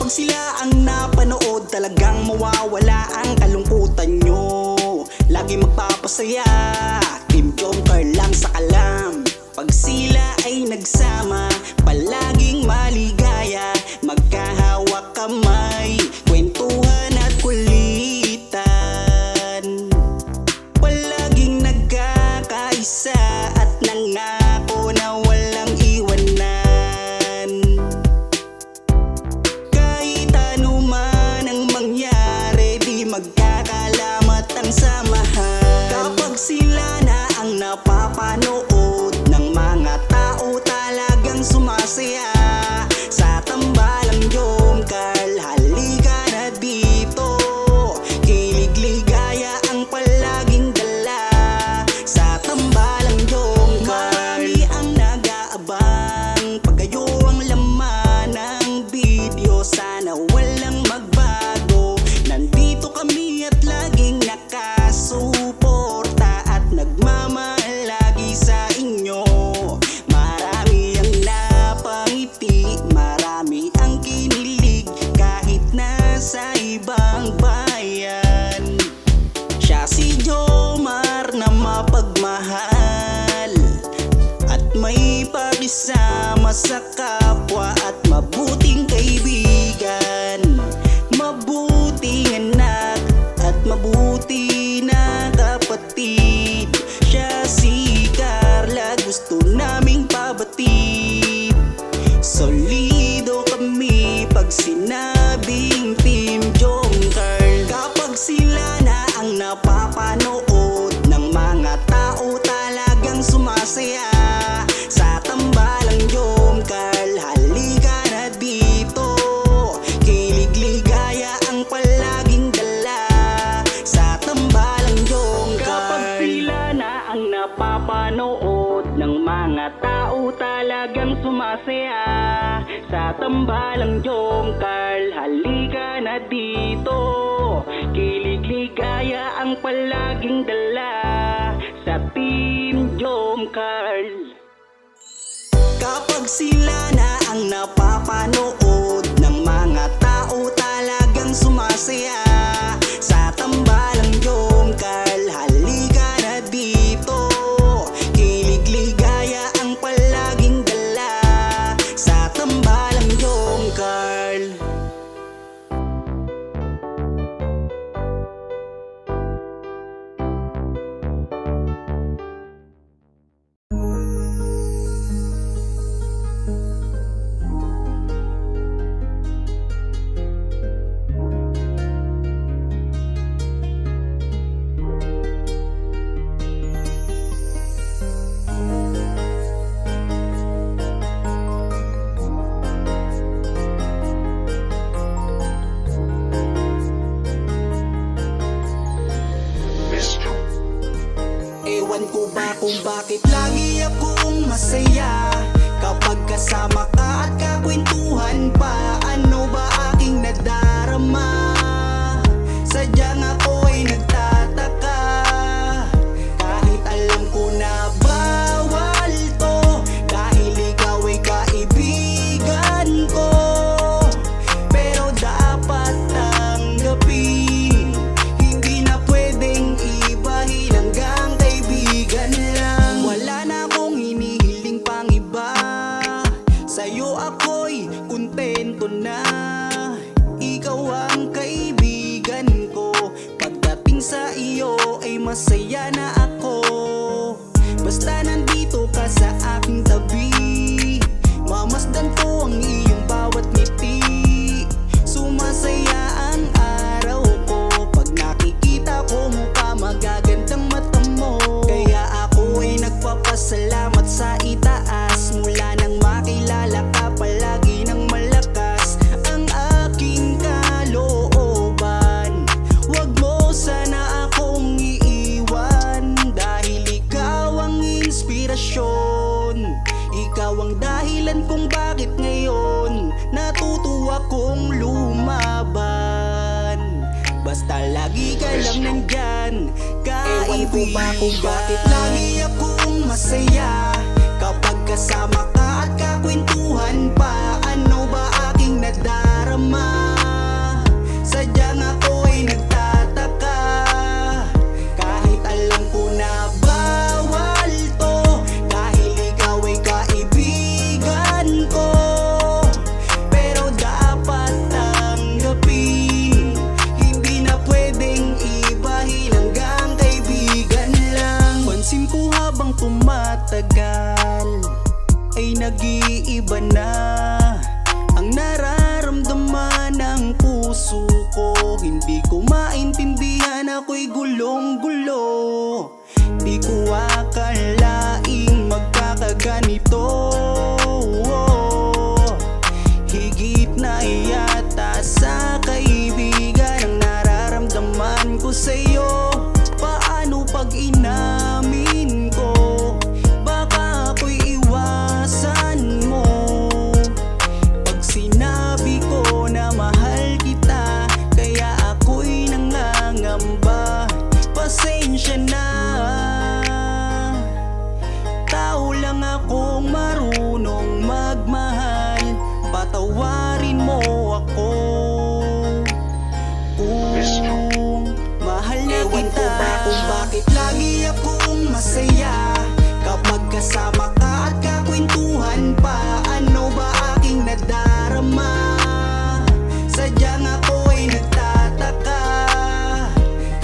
Kapag sila ang napanood, talagang mawawala ang kalungkutan nyo. Lagi magpapasaya, Team Joker lang sa kalam. Pag sila ay nagsama, palaging maligaya. Magkahawak kamay, kwentuhan at kulitan. Palaging nagkakaisa at nangako na walang iwanan. Kahit ano man ang mangyari, di magkakalamat ang samahan. Kapag sila na ang napapanood ng mga tao, talagang sumasaya. Sa tambalang Jomcar, halika na dito. Kilig-ligaya ang palaging dala. Sa tambalang Jomcar, marami ang nag-aabang. Pag kayo ang laman ng video, sana walang magbago. Nandito kami at laging nakasuporta at nagmamahal lagi sa inyo. Marami ang napangiti, marami ang kinilig, kahit nasa ibang bayan. Siya si Jomar na mapagmahal at may pakisama sa kapwa at mabuting kaibigan. Mabuting anak at mabuti na kapatid. Siya si Carla, gusto naming pabatid. Solido kami pag sinabing Team Joker. Kapag sila na ang napapanood ng mga tao, talagang sumasaya. Sa tambalang Jomcar, halika na dito. Kilig-ligaya ang palaging dala. Sa tambalang Jomcar. Kapag sila na ang napapanood ng mga tao, talagang sumasaya. Sa tambalang Jomcar, halika na dito. Kilig-ligaya ang palaging dala. Sa Team Jomcar. Kapag sila na ang napapanood ng mga tao, talagang sumasaya. Sa tambalang Jomcar, halika na dito. Kilig-ligaya ang palaging dala. Sa tambalang Jomcar. Ewan ko ba kung bakit lagi akong masaya kapag kasama ka at kakwentuhan pa. Ano ba aking nadarama? Sadyang ako ay nagtataka. Kahit alam ko na bawal to, dahil ikaw ay kaibigan ko. Pero dapat tanggapin, hindi na pwedeng ibahin hanggang kaibigan lang. Wala na akong hinihiling pang iba, sa'yo ako'y kontento na. Ikaw ang kaibigan ko, pagdating sa iyo ay masaya na ako. Basta nandito ka sa aking tabi, mamasdan ko ang iyong bawat ngiti. Sumasaya ang araw ko pag nakikita ko mukha, magagandang mata mo. Kaya ako ay nagpapasalamat sa itaas. Mula nang makilala ka, palagi nang malakas ang aking kalooban. Wag mo sana akong iiwan, dahil ikaw ang inspirasyon. Ikaw ang dahilan kung bakit ngayon natutuwa kong lumaban. Basta lagi ka lang nandyan, kaibigan. Ewan ko ba kung bakit lagi akong masaya kapag kasama ka at kakwentuhan pa. Ano ba aking nadarama? kasama ka at kakwentuhan pa. Ano ba aking nadarama? Sadyang ako ay nagtataka,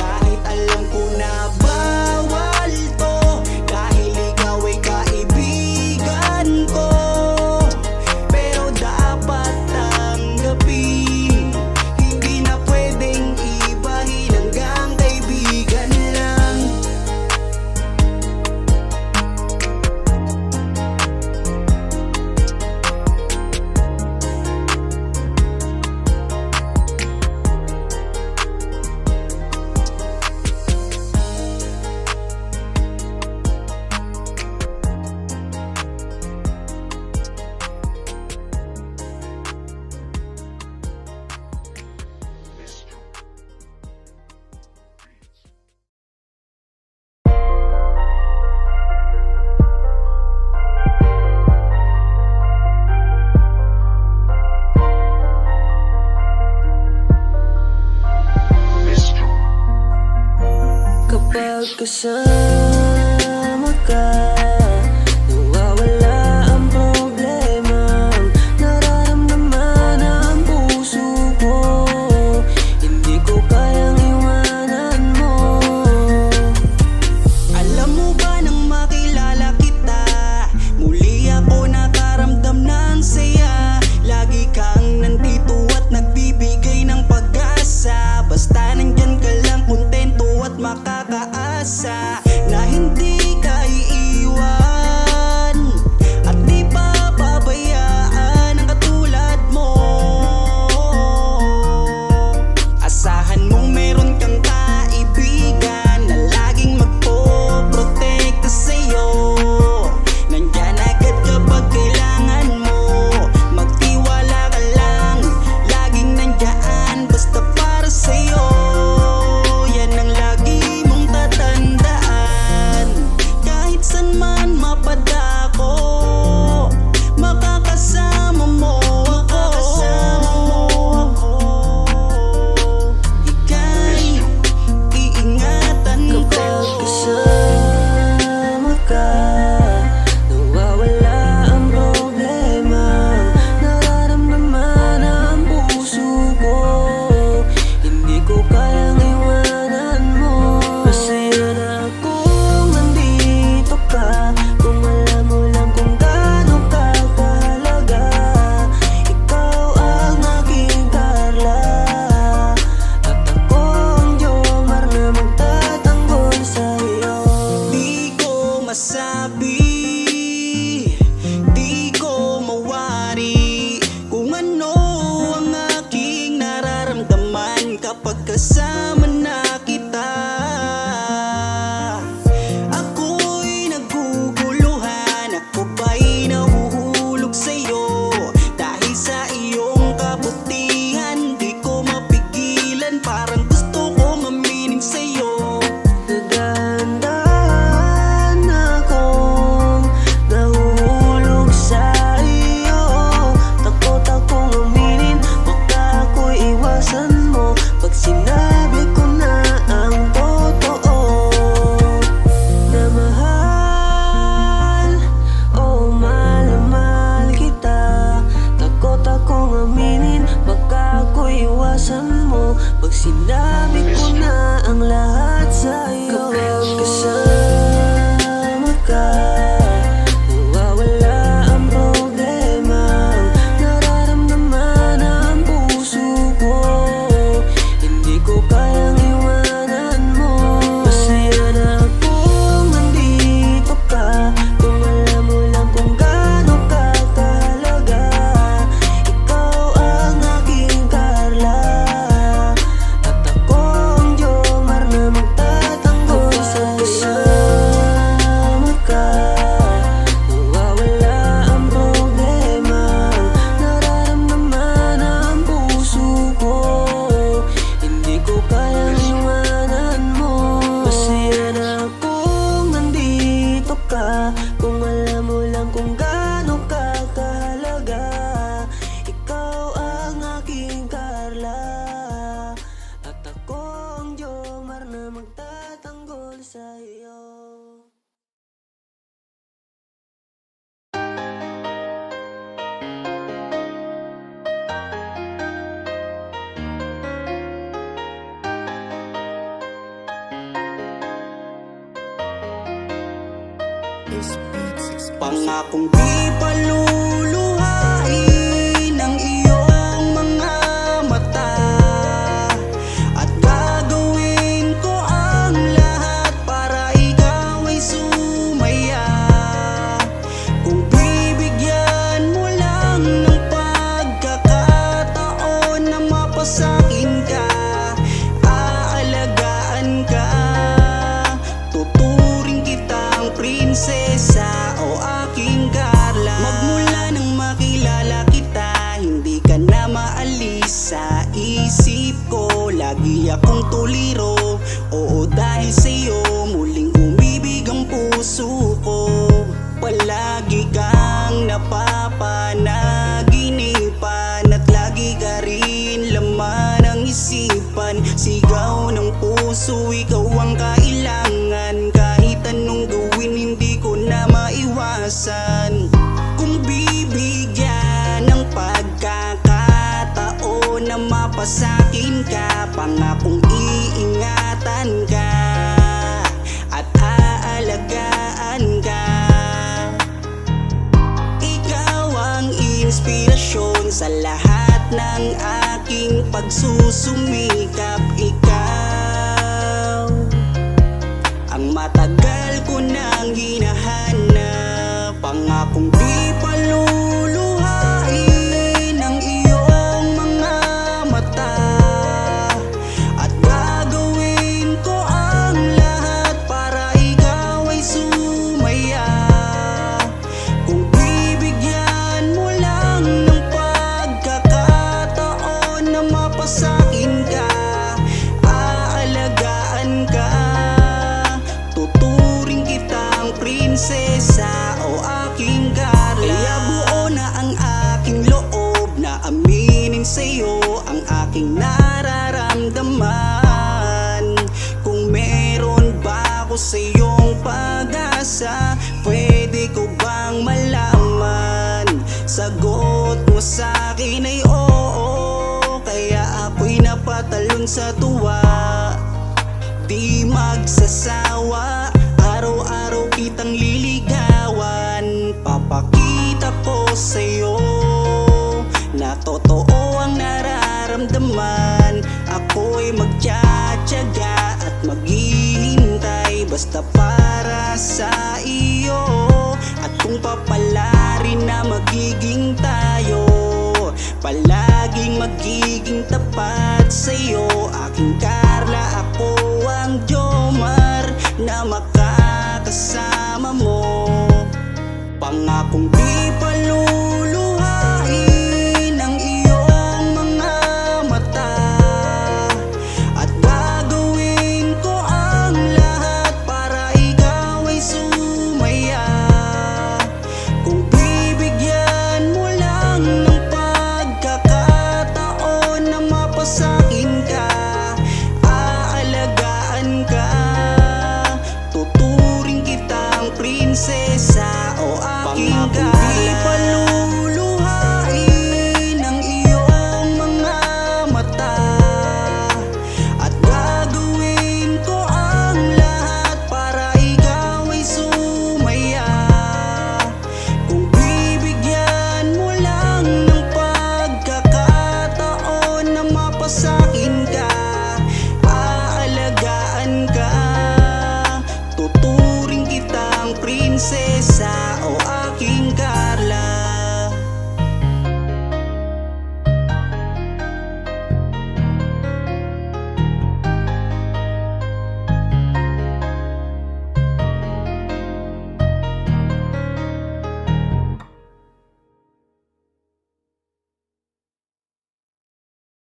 kahit alam ko na bawal to, dahil ikaw ay kaibigan ko. Pero dapat tanggapin, hindi na pwedeng ibahin, hanggang kaibigan lang. Kapag kasama ka, nawawala ang problema. Nararamdaman ang puso ko, hindi ko kayang iwanan mo. Alam mo ba nang makilala kita, muli ako nakaramdam ng saya. Lagi kang nandito at nagbibigay ng pag-asa. Basta nandyan ka lang, kontento at makakaasa. Pangakong di paluluhain ang iyong mga mata, at gagawin ko ang lahat para ikaw ay sumaya. Kung bibigyan mo lang ng pagkakataon na mapasakin ka, aalagaan ka, tuturing kitang prinsesa o aking Carla. Magmula nang makilala kita, hindi ka na maalis sa isip ko. Lagi akong tuliro, oo dahil sa'yo muling umibig ang puso ko. Palagi kang napapanaginipan at lagi ka rin laman ng isipan. Sigaw ng puso, ikaw ang kailangan. Kahit anong gawin, hindi ko na maiwasan. Kung bibigyan ng pagkakataon na mapasakin ka, pangakong iingatan ka at aalagaan ka. Ikaw ang inspirasyon sa lahat ng aking pagsusumikap. Ikaw ang matagal ko nang hinahanap. Pangakong di paluluhain ang iyong mga mata, at gagawin ko ang lahat para ikaw ay sumaya. Kung bibigyan mo lang ng pagkakataon na mapasakin ka, aalagaan ka, tuturing kitang prinsesa o aking Carla. Kaya buo na ang aking loob na aminin sa'yo ang aking nararamdaman. Kung meron ba ako sa'yong pag-asa, pwede ko bang malaman? Sagot mo sa'kin ay oo, kaya ako'y napatalon sa tuwa. Di magsasawa, araw-araw kitang liligawan. Papakita ko sa'yo na totoo ang nararamdaman. Ako'y magtsatsaga at maghihintay basta para sa iyo. At kung papalarin na magiging tayo, palaging magiging tapat sa'yo, aking Carla. Ako ang Jomar na makakasama mo. Pangakong